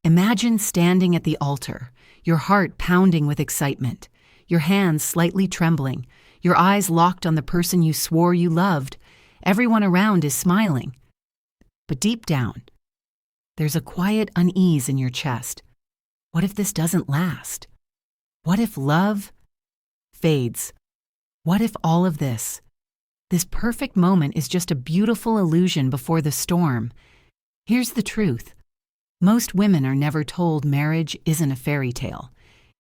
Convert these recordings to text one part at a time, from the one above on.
Imagine standing at the altar, your heart pounding with excitement, your hands slightly trembling, your eyes locked on the person you swore you loved. Everyone around is smiling. But deep down, there's a quiet unease in your chest. What if this doesn't last? What if love fades? What if all of this perfect moment is just a beautiful illusion before the storm? Here's the truth. Most women are never told marriage isn't a fairy tale.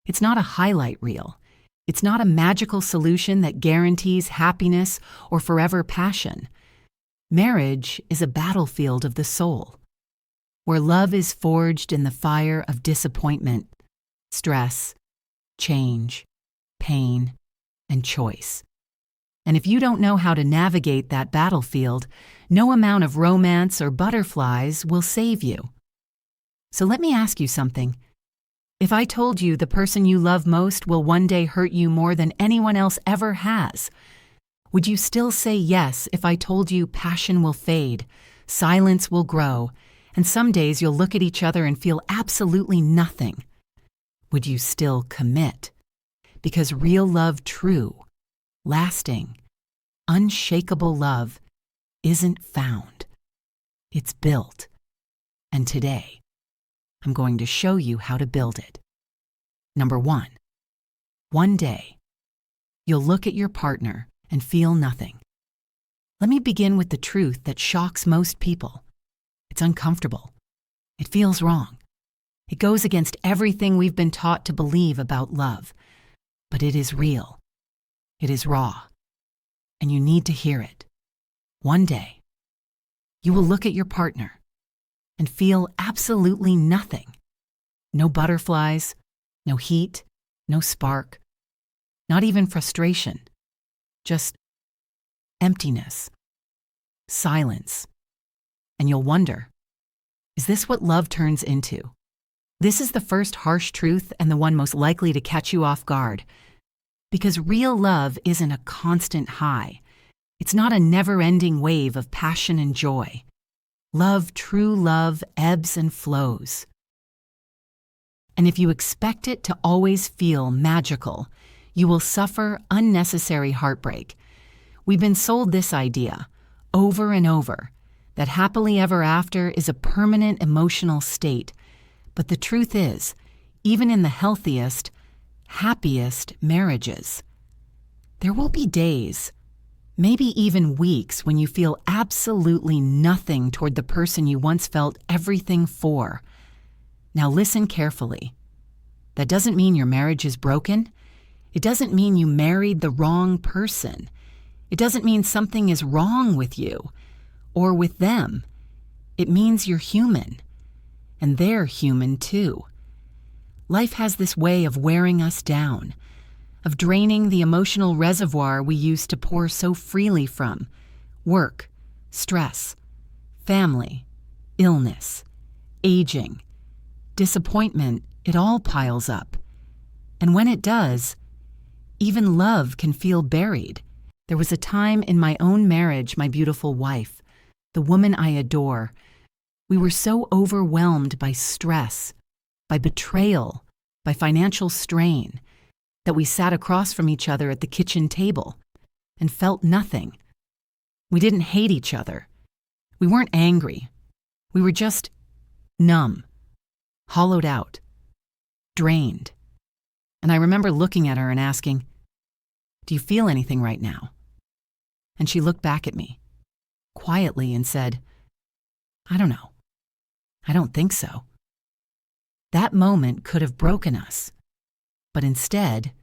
It's not a highlight reel. It's not a magical solution that guarantees happiness or forever passion. Marriage is a battlefield of the soul, where love is forged in the fire of disappointment, stress, change, pain, and choice. And if you don't know how to navigate that battlefield, no amount of romance or butterflies will save you. So let me ask you something. If I told you the person you love most will one day hurt you more than anyone else ever has, would you still say yes if I told you passion will fade, silence will grow, and some days you'll look at each other and feel absolutely nothing? Would you still commit? Because real love, true, lasting, unshakable love isn't found. It's built. And today, I'm going to show you how to build it. Number 1, one day, you'll look at your partner and feel nothing. Let me begin with the truth that shocks most people. It's uncomfortable. It feels wrong. It goes against everything we've been taught to believe about love. But it is real. It is raw. And you need to hear it. One day, you will look at your partner and feel absolutely nothing. No butterflies, no heat, no spark, not even frustration, just emptiness, silence. And you'll wonder, is this what love turns into? This is the first harsh truth and the one most likely to catch you off guard. Because real love isn't a constant high. It's not a never-ending wave of passion and joy. Love, true love, ebbs and flows. And if you expect it to always feel magical, you will suffer unnecessary heartbreak. We've been sold this idea, over and over, that happily ever after is a permanent emotional state. But the truth is, even in the healthiest, happiest marriages, there will be days, maybe even weeks, when you feel absolutely nothing toward the person you once felt everything for. Now listen carefully. That doesn't mean your marriage is broken. It doesn't mean you married the wrong person. It doesn't mean something is wrong with you or with them. It means you're human, and they're human too. Life has this way of wearing us down, of draining the emotional reservoir we used to pour so freely from. Work, stress, family, illness, aging, disappointment, it all piles up. And when it does, even love can feel buried. There was a time in my own marriage, my beautiful wife, the woman I adore, we were so overwhelmed by stress, by betrayal, by financial strain, that we sat across from each other at the kitchen table and felt nothing. We didn't hate each other. We weren't angry. We were just numb, hollowed out, drained. And I remember looking at her and asking, "Do you feel anything right now?" And she looked back at me, quietly, and said, "I don't know. I don't think so." That moment could have broken us, but instead,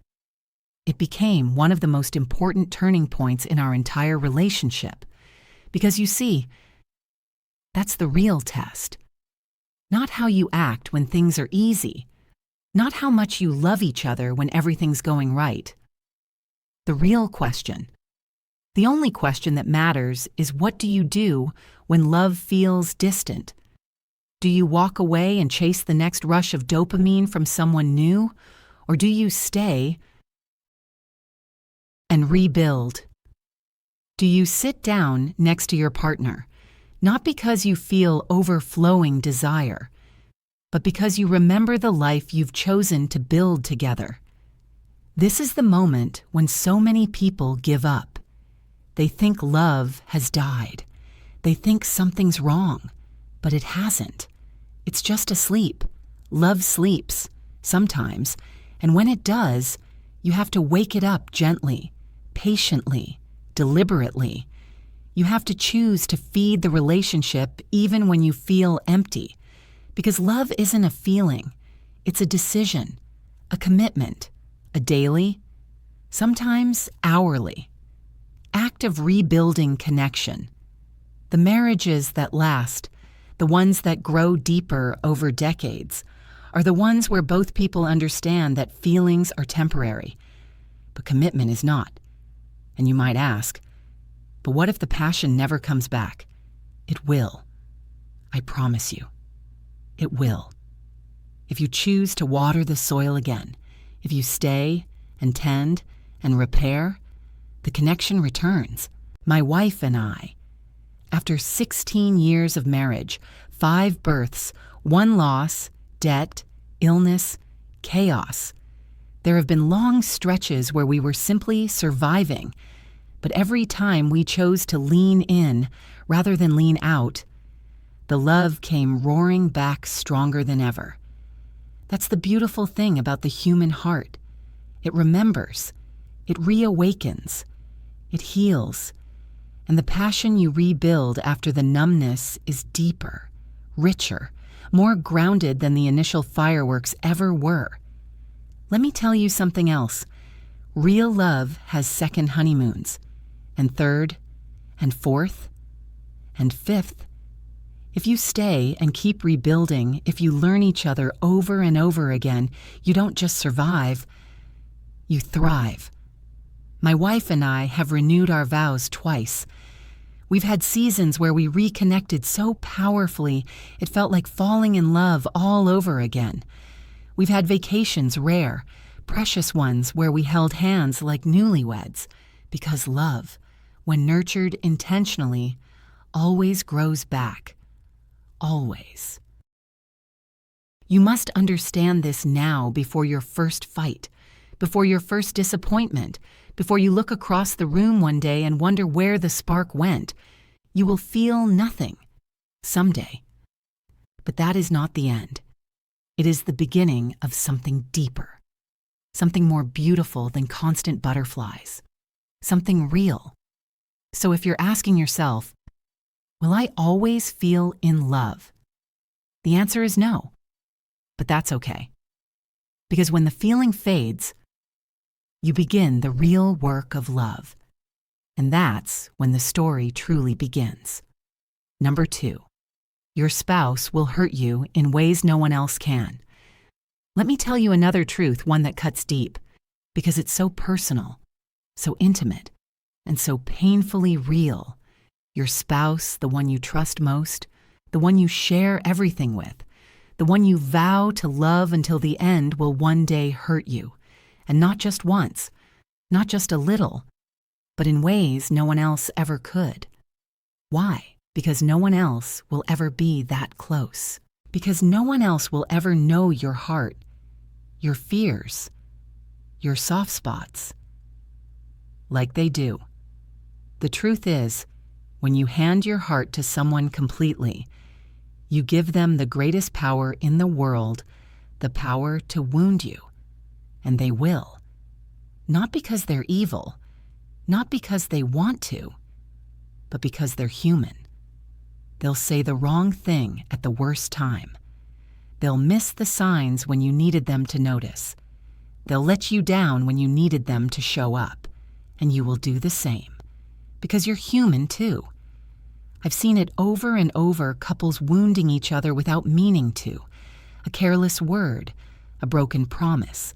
it became one of the most important turning points in our entire relationship. Because you see, that's the real test. Not how you act when things are easy, not how much you love each other when everything's going right. The real question, the only question that matters, is what do you do when love feels distant? Do you walk away and chase the next rush of dopamine from someone new? Or do you stay and rebuild? Do you sit down next to your partner, not because you feel overflowing desire, but because you remember the life you've chosen to build together. This is the moment when so many people give up. They think love has died. They think something's wrong, but it hasn't. It's just asleep. Love sleeps, sometimes, and when it does, you have to wake it up gently, patiently, deliberately. You have to choose to feed the relationship even when you feel empty, because love isn't a feeling. It's a decision, a commitment, a daily, sometimes hourly, act of rebuilding connection. The marriages that last, the ones that grow deeper over decades, are the ones where both people understand that feelings are temporary, but commitment is not. And you might ask, but what if the passion never comes back? It will. I promise you. It will. If you choose to water the soil again, if you stay and tend and repair, the connection returns. My wife and I, after 16 years of marriage, 5 births, 1 loss, debt, illness, chaos. There have been long stretches where we were simply surviving, but every time we chose to lean in rather than lean out, the love came roaring back stronger than ever. That's the beautiful thing about the human heart. It remembers, it reawakens, it heals, and the passion you rebuild after the numbness is deeper, richer, more grounded than the initial fireworks ever were. Let me tell you something else. Real love has second honeymoons, and third, and fourth, and fifth. If you stay and keep rebuilding, if you learn each other over and over again, you don't just survive, you thrive. My wife and I have renewed our vows twice. We've had seasons where we reconnected so powerfully it felt like falling in love all over again. We've had vacations rare, precious ones where we held hands like newlyweds, because love, when nurtured intentionally, always grows back. Always. You must understand this now before your first fight, before your first disappointment, before you look across the room one day and wonder where the spark went. You will feel nothing. Someday. But that is not the end. It is the beginning of something deeper. Something more beautiful than constant butterflies. Something real. So if you're asking yourself, will I always feel in love? The answer is no. But that's okay. Because when the feeling fades, you begin the real work of love. And that's when the story truly begins. Number 2, your spouse will hurt you in ways no one else can. Let me tell you another truth, one that cuts deep, because it's so personal, so intimate, and so painfully real. Your spouse, the one you trust most, the one you share everything with, the one you vow to love until the end, will one day hurt you. And not just once, not just a little, but in ways no one else ever could. Why? Because no one else will ever be that close. Because no one else will ever know your heart, your fears, your soft spots, like they do. The truth is, when you hand your heart to someone completely, you give them the greatest power in the world, the power to wound you. And they will. Not because they're evil, not because they want to, but because they're human. They'll say the wrong thing at the worst time. They'll miss the signs when you needed them to notice. They'll let you down when you needed them to show up. And you will do the same. Because you're human too. I've seen it over and over, couples wounding each other without meaning to. A careless word, a broken promise.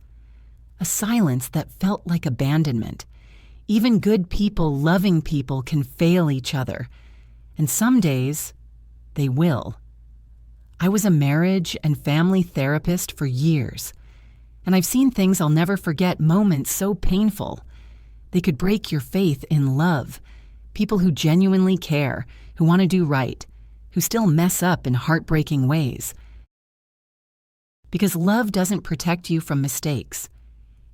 A silence that felt like abandonment. Even good people, loving people, can fail each other. And some days, they will. I was a marriage and family therapist for years, and I've seen things I'll never forget, moments so painful. They could break your faith in love. People who genuinely care, who want to do right, who still mess up in heartbreaking ways. Because love doesn't protect you from mistakes.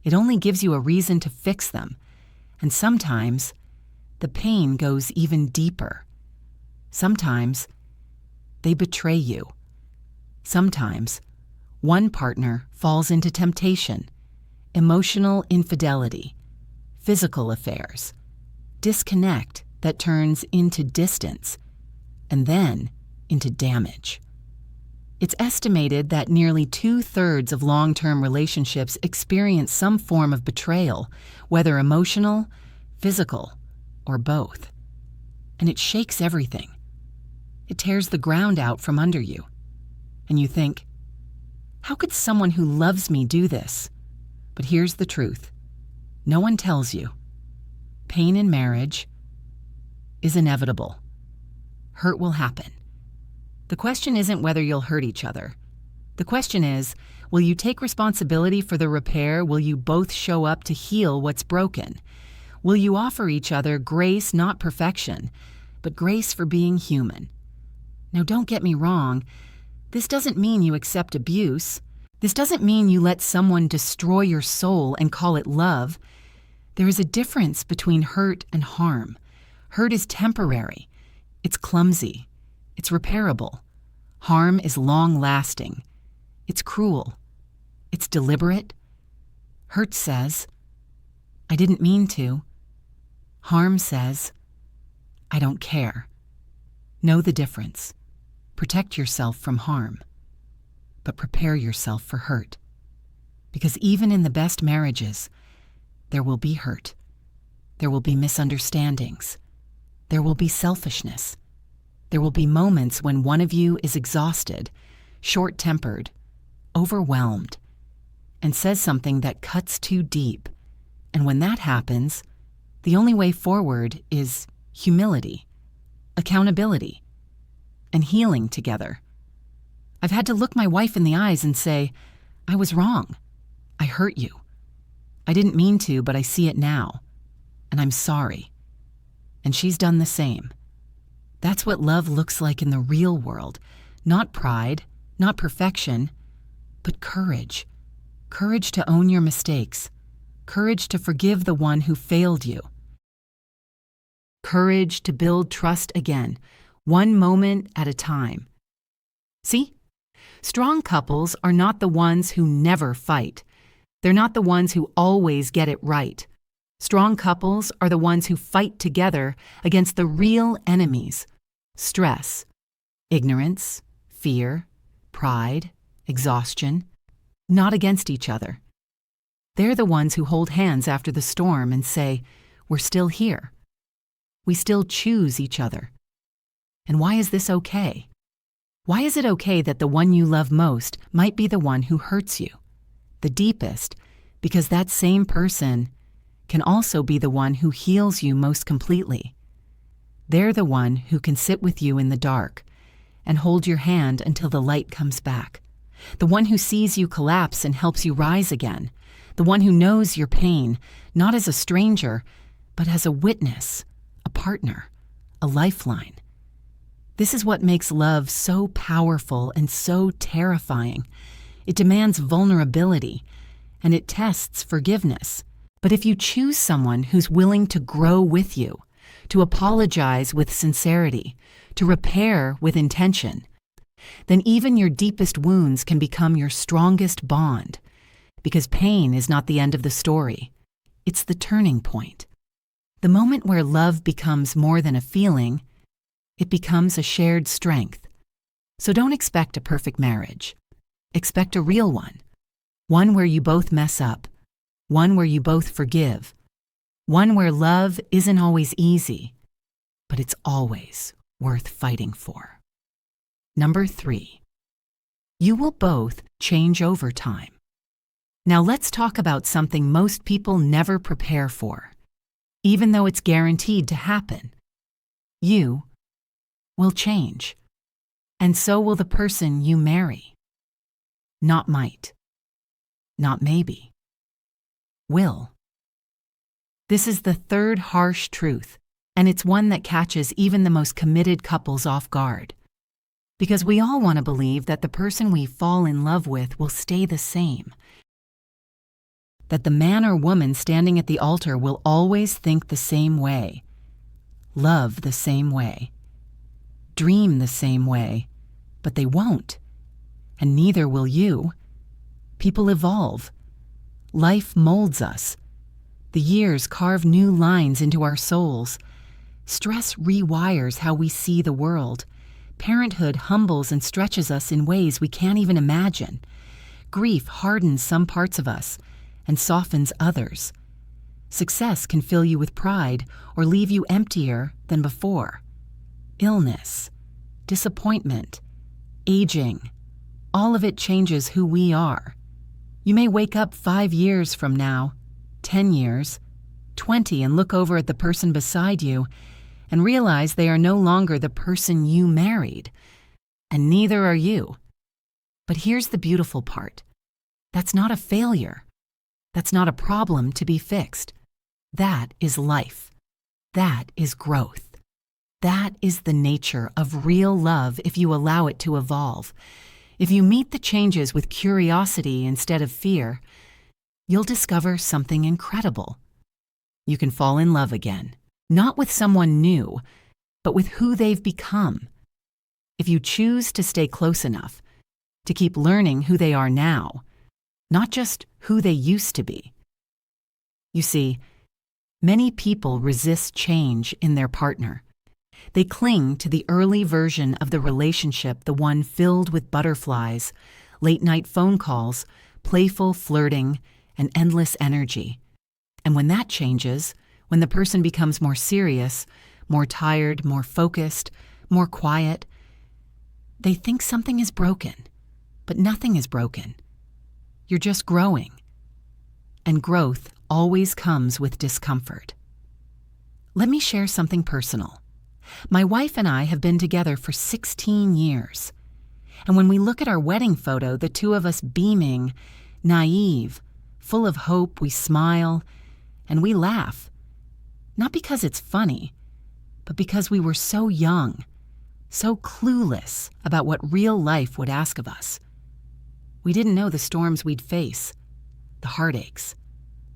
It only gives you a reason to fix them. And sometimes, the pain goes even deeper. Sometimes, they betray you. Sometimes, one partner falls into temptation, emotional infidelity, physical affairs, disconnect that turns into distance, and then into damage. It's estimated that nearly 2/3 of long-term relationships experience some form of betrayal, whether emotional, physical, or both. And it shakes everything. It tears the ground out from under you. And you think, how could someone who loves me do this? But here's the truth. No one tells you. Pain in marriage is inevitable. Hurt will happen. The question isn't whether you'll hurt each other. The question is, will you take responsibility for the repair? Will you both show up to heal what's broken? Will you offer each other grace, not perfection, but grace for being human? Now, don't get me wrong. This doesn't mean you accept abuse. This doesn't mean you let someone destroy your soul and call it love. There is a difference between hurt and harm. Hurt is temporary. It's clumsy. It's repairable. Harm is long-lasting. It's cruel. It's deliberate. Hurt says, I didn't mean to. Harm says, I don't care. Know the difference. Protect yourself from harm, but prepare yourself for hurt. Because even in the best marriages, there will be hurt. There will be misunderstandings. There will be selfishness. There will be moments when one of you is exhausted, short-tempered, overwhelmed, and says something that cuts too deep. And when that happens, the only way forward is humility, accountability, and healing together. I've had to look my wife in the eyes and say, I was wrong. I hurt you. I didn't mean to, but I see it now. And I'm sorry. And she's done the same. That's what love looks like in the real world. Not pride, not perfection, but courage. Courage to own your mistakes. Courage to forgive the one who failed you. Courage to build trust again, one moment at a time. See? Strong couples are not the ones who never fight. They're not the ones who always get it right. Strong couples are the ones who fight together against the real enemies: stress, ignorance, fear, pride, exhaustion, not against each other. They're the ones who hold hands after the storm and say, we're still here. We still choose each other. And why is this okay? Why is it okay that the one you love most might be the one who hurts you? The deepest, because that same person can also be the one who heals you most completely. They're the one who can sit with you in the dark and hold your hand until the light comes back. The one who sees you collapse and helps you rise again. The one who knows your pain, not as a stranger, but as a witness, a partner, a lifeline. This is what makes love so powerful and so terrifying. It demands vulnerability, and it tests forgiveness. But if you choose someone who's willing to grow with you, to apologize with sincerity, to repair with intention, then even your deepest wounds can become your strongest bond. Because pain is not the end of the story. It's the turning point. The moment where love becomes more than a feeling, it becomes a shared strength. So don't expect a perfect marriage. Expect a real one. One where you both mess up. One where you both forgive. One where love isn't always easy, but it's always worth fighting for. Number 3, you will both change over time. Now let's talk about something most people never prepare for, even though it's guaranteed to happen. You will change, and so will the person you marry. Not might, not maybe, will. This is the third harsh truth, and it's one that catches even the most committed couples off guard. Because we all want to believe that the person we fall in love with will stay the same. That the man or woman standing at the altar will always think the same way, love the same way, dream the same way, but they won't. And neither will you. People evolve. Life molds us. The years carve new lines into our souls. Stress rewires how we see the world. Parenthood humbles and stretches us in ways we can't even imagine. Grief hardens some parts of us and softens others. Success can fill you with pride or leave you emptier than before. Illness, disappointment, aging, all of it changes who we are. You may wake up 5 years from now, 10 years, 20, and look over at the person beside you and realize they are no longer the person you married, and neither are you. But here's the beautiful part. That's not a failure. That's not a problem to be fixed. That is life. That is growth. That is the nature of real love if you allow it to evolve. If you meet the changes with curiosity instead of fear, you'll discover something incredible. You can fall in love again, not with someone new, but with who they've become. If you choose to stay close enough, to keep learning who they are now, not just who they used to be. You see, many people resist change in their partner. They cling to the early version of the relationship, the one filled with butterflies, late-night phone calls, playful flirting, and endless energy. And when that changes, when the person becomes more serious, more tired, more focused, more quiet, they think something is broken. But nothing is broken. You're just growing. And growth always comes with discomfort. Let me share something personal. My wife and I have been together for 16 years. And when we look at our wedding photo, the two of us beaming, naive, full of hope, we smile, and we laugh. Not because it's funny, but because we were so young, so clueless about what real life would ask of us. We didn't know the storms we'd face, the heartaches,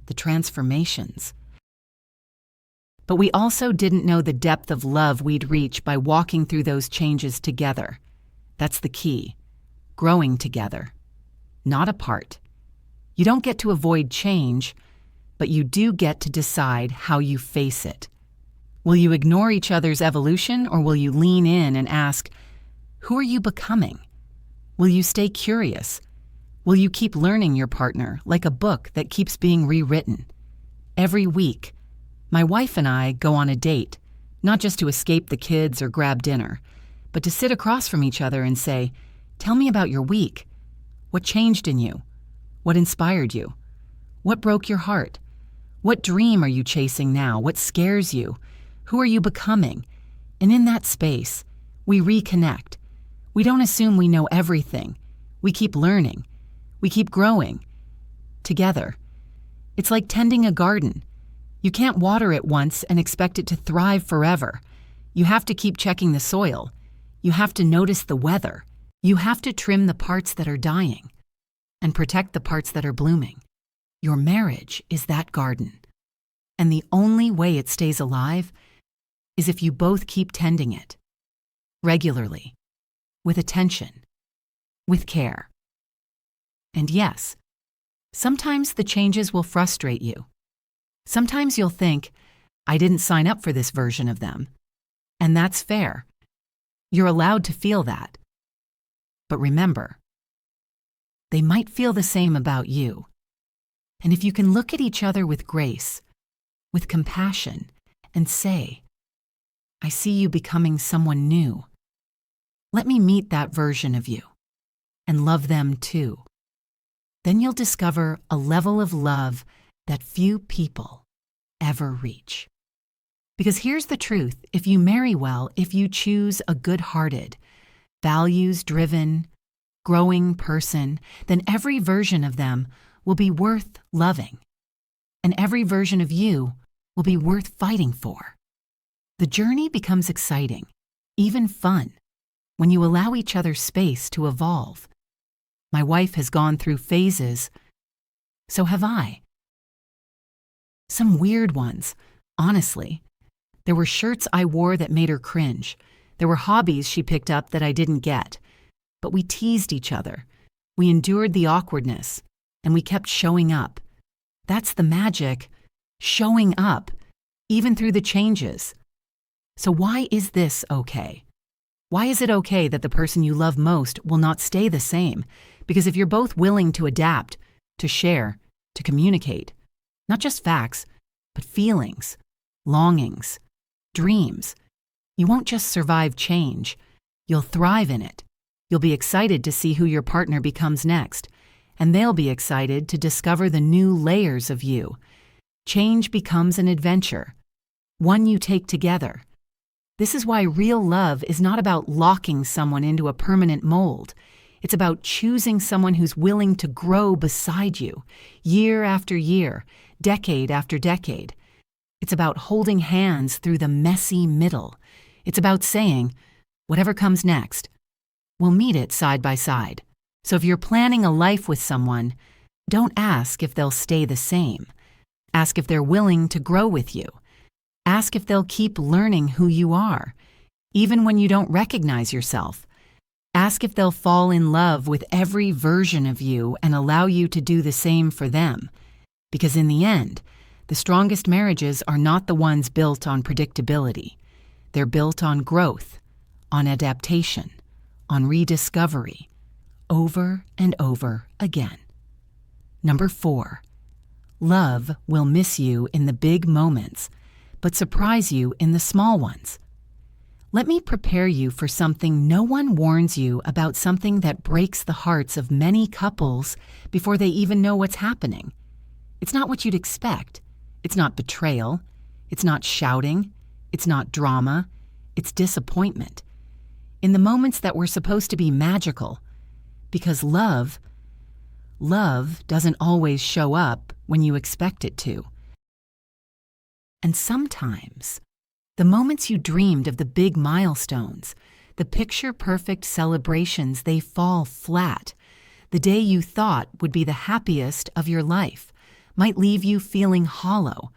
the transformations. But we also didn't know the depth of love we'd reach by walking through those changes together. That's the key. Growing together, not apart. You don't get to avoid change, but you do get to decide how you face it. Will you ignore each other's evolution, or will you lean in and ask, who are you becoming? Will you stay curious? Will you keep learning your partner like a book that keeps being rewritten? Every week, my wife and I go on a date, not just to escape the kids or grab dinner, but to sit across from each other and say, tell me about your week. What changed in you? What inspired you? What broke your heart? What dream are you chasing now? What scares you? Who are you becoming? And in that space, we reconnect. We don't assume we know everything. We keep learning. We keep growing. Together. It's like tending a garden. You can't water it once and expect it to thrive forever. You have to keep checking the soil. You have to notice the weather. You have to trim the parts that are dying and protect the parts that are blooming. Your marriage is that garden. And the only way it stays alive is if you both keep tending it. Regularly. With attention. With care. And yes, sometimes the changes will frustrate you. Sometimes you'll think, I didn't sign up for this version of them. And that's fair. You're allowed to feel that. But remember, they might feel the same about you. And if you can look at each other with grace, with compassion, and say, I see you becoming someone new. Let me meet that version of you and love them too. Then you'll discover a level of love that few people ever reach. Because here's the truth, if you marry well, if you choose a good-hearted, values-driven, growing person, then every version of them will be worth loving. And every version of you will be worth fighting for. The journey becomes exciting, even fun. when you allow each other space to evolve. My wife has gone through phases, so have I. Some weird ones, honestly. There were shirts I wore that made her cringe. There were hobbies she picked up that I didn't get. But we teased each other. We endured the awkwardness, and we kept showing up. That's the magic, showing up, even through the changes. So why is this okay? Why is it okay that the person you love most will not stay the same? Because if you're both willing to adapt, to share, to communicate, not just facts, but feelings, longings, dreams, you won't just survive change, you'll thrive in it. You'll be excited to see who your partner becomes next, and they'll be excited to discover the new layers of you. Change becomes an adventure, one you take together. This is why real love is not about locking someone into a permanent mold. It's about choosing someone who's willing to grow beside you, year after year, decade after decade. It's about holding hands through the messy middle. It's about saying, whatever comes next, we'll meet it side by side. So if you're planning a life with someone, don't ask if they'll stay the same. Ask if they're willing to grow with you. Ask if they'll keep learning who you are, even when you don't recognize yourself. Ask if they'll fall in love with every version of you and allow you to do the same for them. Because in the end, the strongest marriages are not the ones built on predictability. They're built on growth, on adaptation, on rediscovery, over and over again. Number 4, love will miss you in the big moments, but surprise you in the small ones. Let me prepare you for something no one warns you about, something that breaks the hearts of many couples before they even know what's happening. It's not what you'd expect. It's not betrayal. It's not shouting. It's not drama. It's disappointment. In the moments that were supposed to be magical, because love doesn't always show up when you expect it to. And sometimes, the moments you dreamed of, the big milestones, the picture-perfect celebrations, they fall flat. The day you thought would be the happiest of your life might leave you feeling hollow,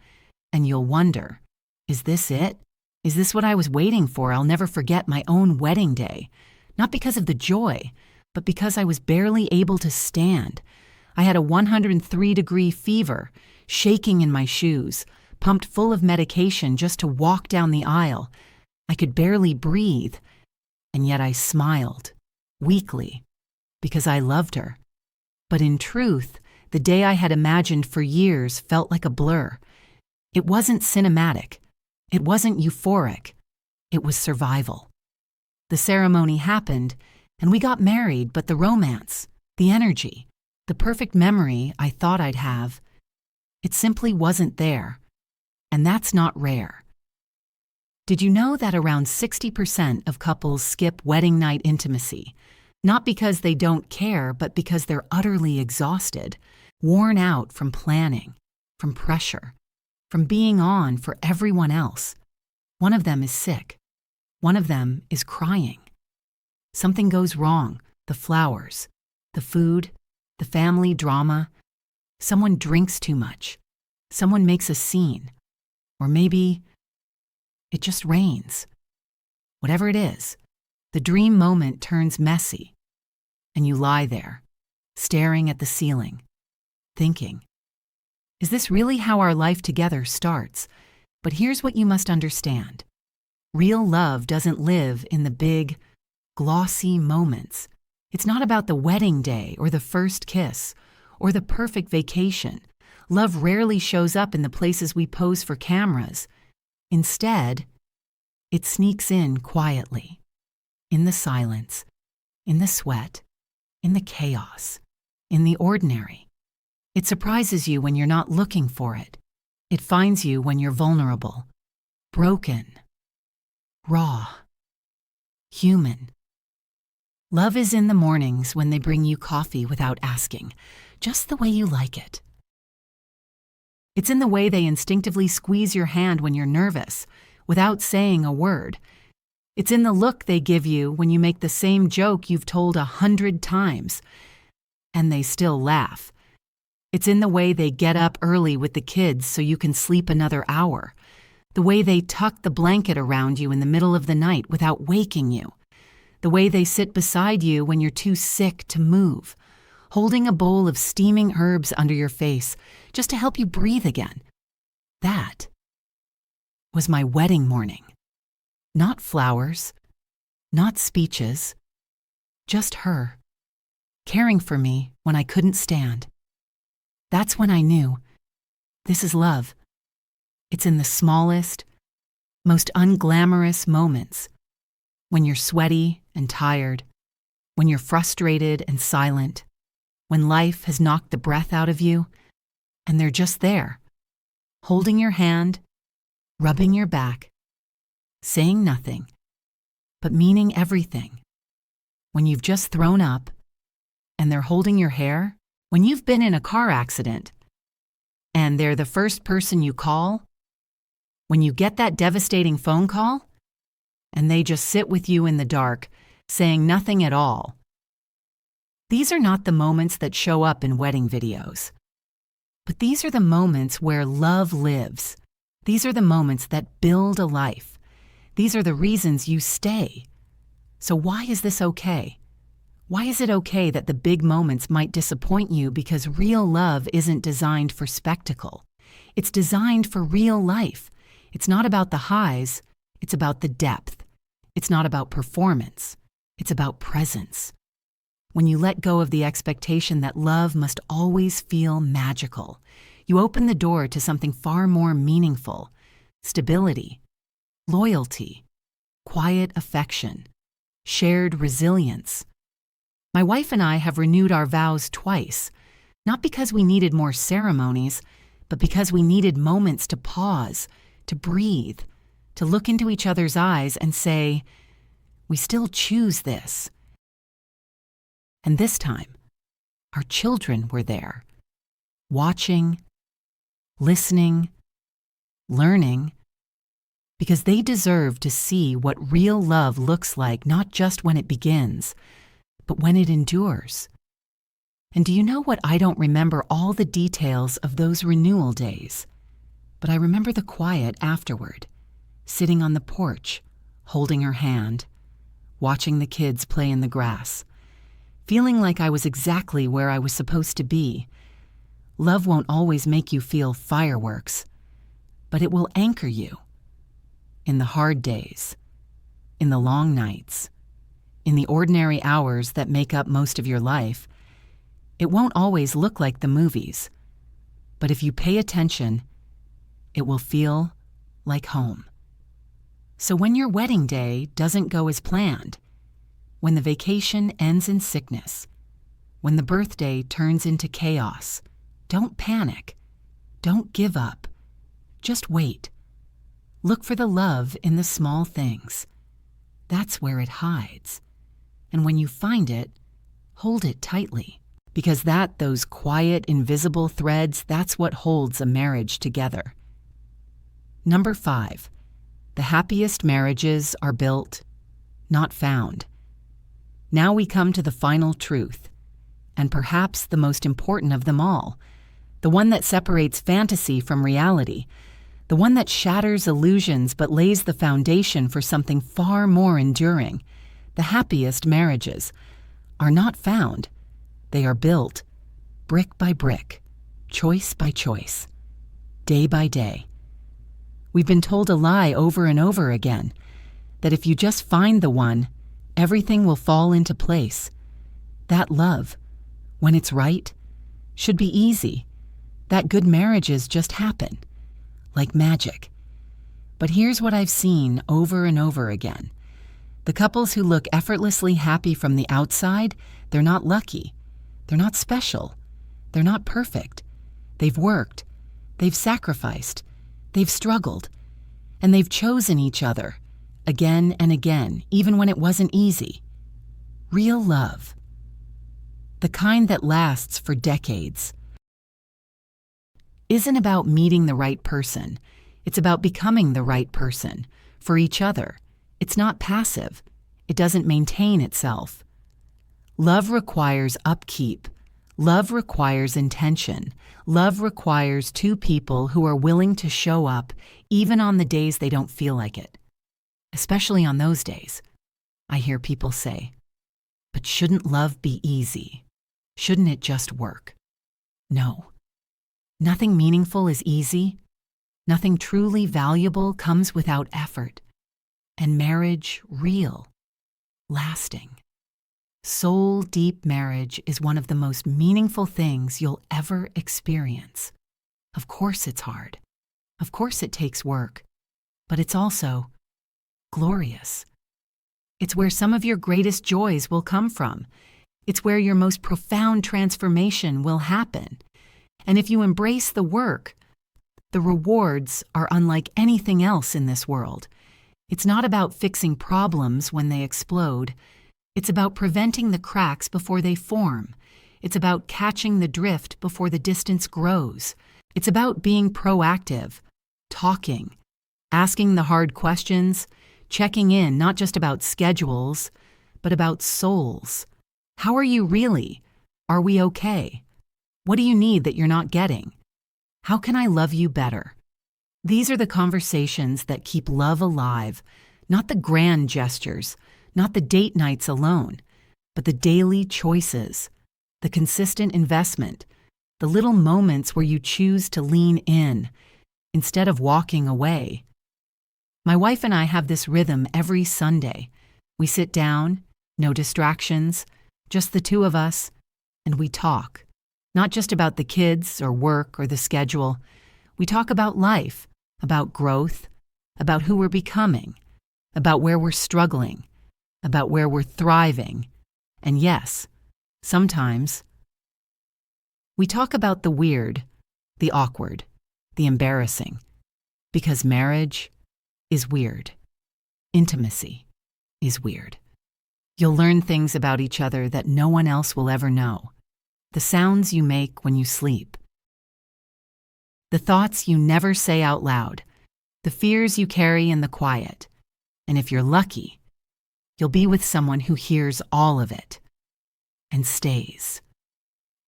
and you'll wonder, is this it? Is this what I was waiting for? I'll never forget my own wedding day. Not because of the joy, but because I was barely able to stand. I had a 103-degree fever, shaking in my shoes, pumped full of medication just to walk down the aisle. I could barely breathe, and yet I smiled, weakly, because I loved her. But in truth, the day I had imagined for years felt like a blur. It wasn't cinematic. It wasn't euphoric. It was survival. The ceremony happened, and we got married, but the romance, the energy, the perfect memory I thought I'd have, it simply wasn't there. And that's not rare. Did you know that around 60% of couples skip wedding night intimacy? Not because they don't care, but because they're utterly exhausted, worn out from planning, from pressure, from being on for everyone else. One of them is sick. One of them is crying. Something goes wrong, the flowers, the food, the family drama. Someone drinks too much. Someone makes a scene. Or maybe it just rains. Whatever it is, the dream moment turns messy, and you lie there, staring at the ceiling, thinking, is this really how our life together starts? But here's what you must understand. Real love doesn't live in the big, glossy moments. It's not about the wedding day or the first kiss or the perfect vacation. Love rarely shows up in the places we pose for cameras. Instead, it sneaks in quietly, in the silence, in the sweat, in the chaos, in the ordinary. It surprises you when you're not looking for it. It finds you when you're vulnerable, broken, raw, human. Love is in the mornings when they bring you coffee without asking, just the way you like it. It's in the way they instinctively squeeze your hand when you're nervous, without saying a word. It's in the look they give you when you make the same joke you've told 100 times, and they still laugh. It's in the way they get up early with the kids so you can sleep another hour, the way they tuck the blanket around you in the middle of the night without waking you, the way they sit beside you when you're too sick to move, holding a bowl of steaming herbs under your face just to help you breathe again. That was my wedding morning. Not flowers, not speeches, just her, caring for me when I couldn't stand. That's when I knew this is love. It's in the smallest, most unglamorous moments, when you're sweaty and tired, when you're frustrated and silent, when life has knocked the breath out of you, and they're just there, holding your hand, rubbing your back, saying nothing, but meaning everything. When you've just thrown up, and they're holding your hair, when you've been in a car accident, and they're the first person you call, when you get that devastating phone call, and they just sit with you in the dark, saying nothing at all. These are not the moments that show up in wedding videos. But these are the moments where love lives. These are the moments that build a life. These are the reasons you stay. So why is this okay? Why is it okay that the big moments might disappoint you because real love isn't designed for spectacle? It's designed for real life. It's not about the highs, it's about the depth. It's not about performance, it's about presence. When you let go of the expectation that love must always feel magical, you open the door to something far more meaningful: stability, loyalty, quiet affection, shared resilience. My wife and I have renewed our vows twice, not because we needed more ceremonies, but because we needed moments to pause, to breathe, to look into each other's eyes and say, we still choose this. And this time, our children were there, watching, listening, learning, because they deserve to see what real love looks like, not just when it begins, but when it endures. And do you know what? I don't remember all the details of those renewal days, but I remember the quiet afterward, sitting on the porch, holding her hand, watching the kids play in the grass, feeling like I was exactly where I was supposed to be. Love won't always make you feel fireworks, but it will anchor you. In the hard days, in the long nights, in the ordinary hours that make up most of your life, it won't always look like the movies, but if you pay attention, it will feel like home. So when your wedding day doesn't go as planned, when the vacation ends in sickness, when the birthday turns into chaos, don't panic. Don't give up. Just wait. Look for the love in the small things. That's where it hides. And when you find it, hold it tightly. Because those quiet, invisible threads, that's what holds a marriage together. Number 5, the happiest marriages are built, not found. Now we come to the final truth, and perhaps the most important of them all, the one that separates fantasy from reality, the one that shatters illusions but lays the foundation for something far more enduring. The happiest marriages are not found. They are built, brick by brick, choice by choice, day by day. We've been told a lie over and over again, that if you just find the one, everything will fall into place. That love, when it's right, should be easy. That good marriages just happen, like magic. But here's what I've seen over and over again. The couples who look effortlessly happy from the outside, they're not lucky. They're not special. They're not perfect. They've worked. They've sacrificed. They've struggled. And they've chosen each other, again and again, even when it wasn't easy. Real love. The kind that lasts for decades. Isn't about meeting the right person. It's about becoming the right person for each other. It's not passive. It doesn't maintain itself. Love requires upkeep. Love requires intention. Love requires two people who are willing to show up even on the days they don't feel like it. Especially on those days, I hear people say, "But shouldn't love be easy? Shouldn't it just work?" No. Nothing meaningful is easy. Nothing truly valuable comes without effort. And marriage, real, lasting, soul-deep marriage is one of the most meaningful things you'll ever experience. Of course it's hard. Of course it takes work. But it's also glorious. It's where some of your greatest joys will come from. It's where your most profound transformation will happen. And if you embrace the work, the rewards are unlike anything else in this world. It's not about fixing problems when they explode. It's about preventing the cracks before they form. It's about catching the drift before the distance grows. It's about being proactive, talking, asking the hard questions, checking in not just about schedules, but about souls. How are you really? Are we okay? What do you need that you're not getting? How can I love you better? These are the conversations that keep love alive, not the grand gestures, not the date nights alone, but the daily choices, the consistent investment, the little moments where you choose to lean in instead of walking away. My wife and I have this rhythm every Sunday. We sit down, no distractions, just the two of us, and we talk. Not just about the kids or work or the schedule. We talk about life, about growth, about who we're becoming, about where we're struggling, about where we're thriving. And yes, sometimes we talk about the weird, the awkward, the embarrassing, because marriage is weird. Intimacy is weird. You'll learn things about each other that no one else will ever know. The sounds you make when you sleep. The thoughts you never say out loud. The fears you carry in the quiet. And if you're lucky, you'll be with someone who hears all of it and stays.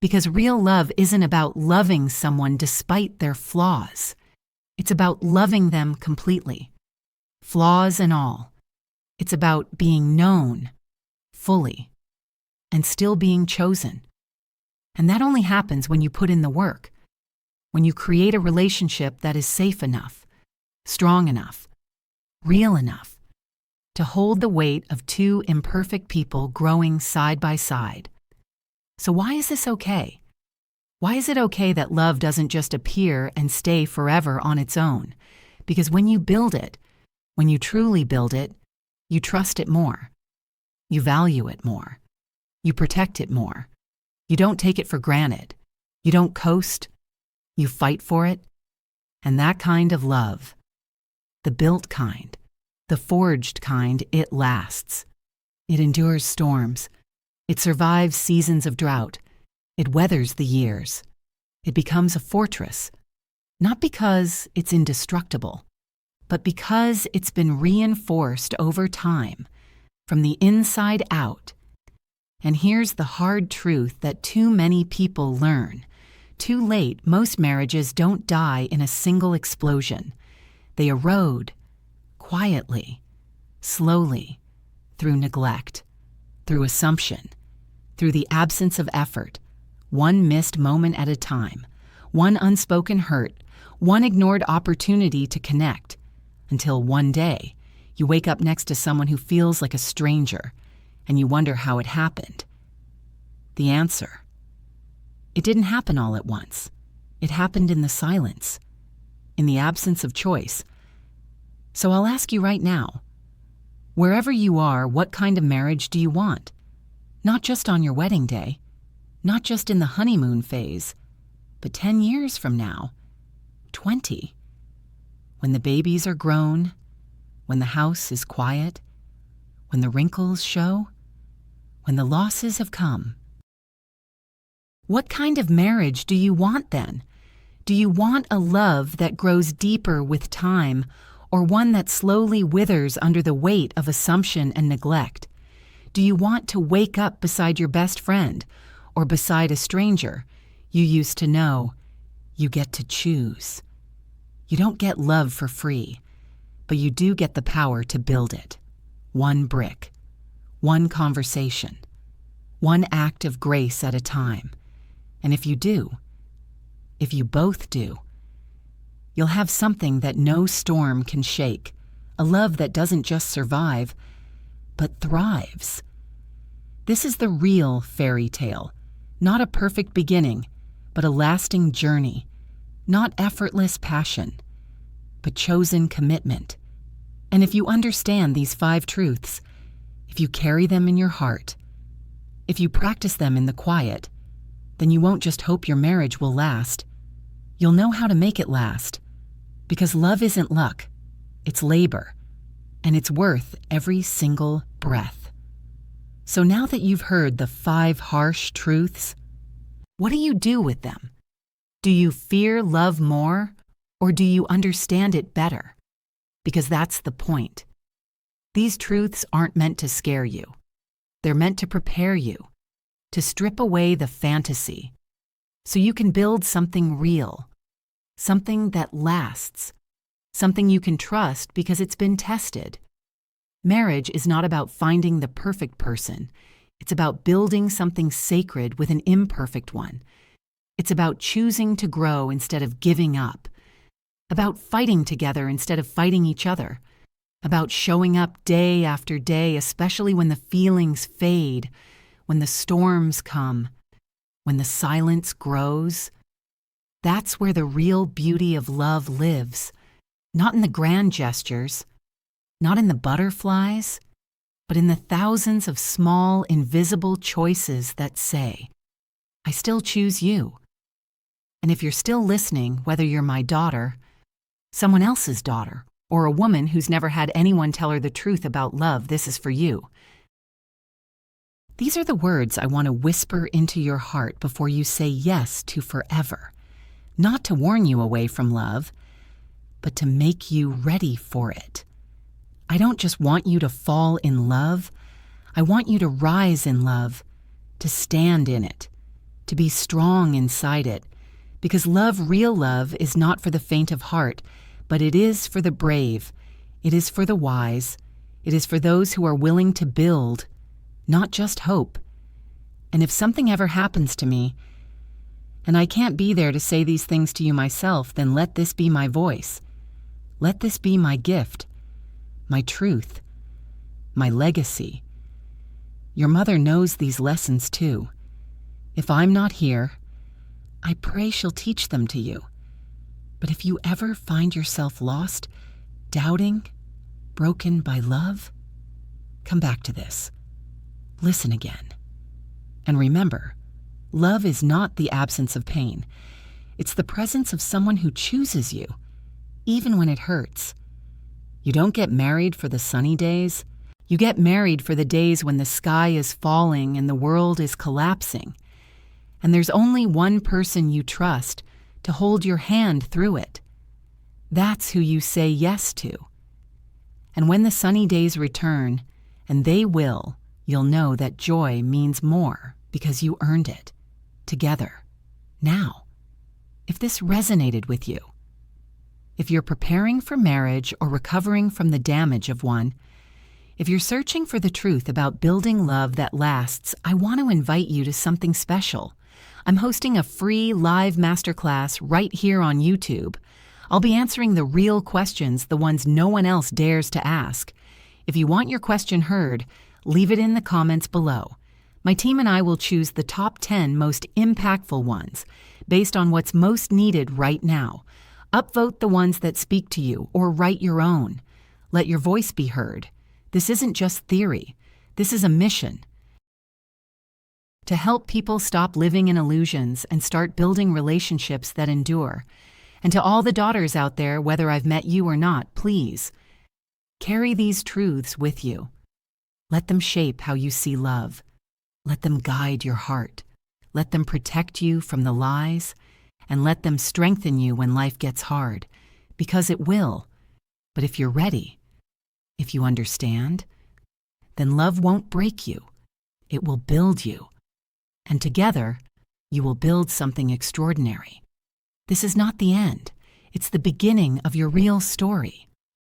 Because real love isn't about loving someone despite their flaws. It's about loving them completely, flaws and all. It's about being known fully and still being chosen. And that only happens when you put in the work, when you create a relationship that is safe enough, strong enough, real enough to hold the weight of two imperfect people growing side by side. So why is this okay? Why is it okay that love doesn't just appear and stay forever on its own? Because when you build it, when you truly build it, you trust it more. You value it more. You protect it more. You don't take it for granted. You don't coast. You fight for it. And that kind of love, the built kind, the forged kind, it lasts. It endures storms. It survives seasons of drought. It weathers the years. It becomes a fortress, not because it's indestructible, but because it's been reinforced over time, from the inside out. And here's the hard truth that too many people learn. Too late, most marriages don't die in a single explosion. They erode, quietly, slowly, through neglect, through assumption, through the absence of effort, one missed moment at a time, one unspoken hurt, one ignored opportunity to connect, until one day you wake up next to someone who feels like a stranger, and you wonder how it happened. The answer: it didn't happen all at once. It happened in the silence, in the absence of choice. So I'll ask you right now, wherever you are, what kind of marriage do you want? Not just on your wedding day, not just in the honeymoon phase, but 10 years from now, 20, when the babies are grown, when the house is quiet, when the wrinkles show, when the losses have come. What kind of marriage do you want then? Do you want a love that grows deeper with time, or one that slowly withers under the weight of assumption and neglect? Do you want to wake up beside your best friend or beside a stranger you used to know? You get to choose. You don't get love for free, but you do get the power to build it. One brick, one conversation, one act of grace at a time. And if you do, if you both do, you'll have something that no storm can shake, a love that doesn't just survive, but thrives. This is the real fairy tale, not a perfect beginning, but a lasting journey, not effortless passion, but chosen commitment. And if you understand these 5 truths, if you carry them in your heart, if you practice them in the quiet, then you won't just hope your marriage will last. You'll know how to make it last. Because love isn't luck, it's labor, and it's worth every single breath. So now that you've heard the 5 harsh truths, what do you do with them? Do you fear love more, or do you understand it better? Because that's the point. These truths aren't meant to scare you. They're meant to prepare you, to strip away the fantasy, so you can build something real, something that lasts, something you can trust because it's been tested. Marriage is not about finding the perfect person. It's about building something sacred with an imperfect one. It's about choosing to grow instead of giving up, about fighting together instead of fighting each other, about showing up day after day, especially when the feelings fade, when the storms come, when the silence grows. That's where the real beauty of love lives, not in the grand gestures, not in the butterflies, but in the thousands of small, invisible choices that say, I still choose you. And if you're still listening, whether you're my daughter, someone else's daughter, or a woman who's never had anyone tell her the truth about love, this is for you. These are the words I want to whisper into your heart before you say yes to forever. Not to warn you away from love, but to make you ready for it. I don't just want you to fall in love. I want you to rise in love, to stand in it, to be strong inside it. Because love, real love, is not for the faint of heart, but it is for the brave. It is for the wise. It is for those who are willing to build, not just hope. And if something ever happens to me, and I can't be there to say these things to you myself, then let this be my voice. Let this be my gift, my truth, my legacy. Your mother knows these lessons too. If I'm not here, I pray she'll teach them to you. But if you ever find yourself lost, doubting, broken by love, come back to this. Listen again. And remember, love is not the absence of pain. It's the presence of someone who chooses you, even when it hurts. You don't get married for the sunny days. You get married for the days when the sky is falling and the world is collapsing. And there's only one person you trust to hold your hand through it. That's who you say yes to. And when the sunny days return, and they will, you'll know that joy means more because you earned it. Together. Now. If this resonated with you, if you're preparing for marriage or recovering from the damage of one, if you're searching for the truth about building love that lasts, I want to invite you to something special. I'm hosting a free live masterclass right here on YouTube. I'll be answering the real questions, the ones no one else dares to ask. If you want your question heard, leave it in the comments below. My team and I will choose the top 10 most impactful ones based on what's most needed right now. Upvote the ones that speak to you or write your own. Let your voice be heard. This isn't just theory. This is a mission. To help people stop living in illusions and start building relationships that endure. And to all the daughters out there, whether I've met you or not, please, carry these truths with you. Let them shape how you see love. Let them guide your heart. Let them protect you from the lies, and let them strengthen you when life gets hard, because it will. But if you're ready, if you understand, then love won't break you. It will build you. And together, you will build something extraordinary. This is not the end. It's the beginning of your real story.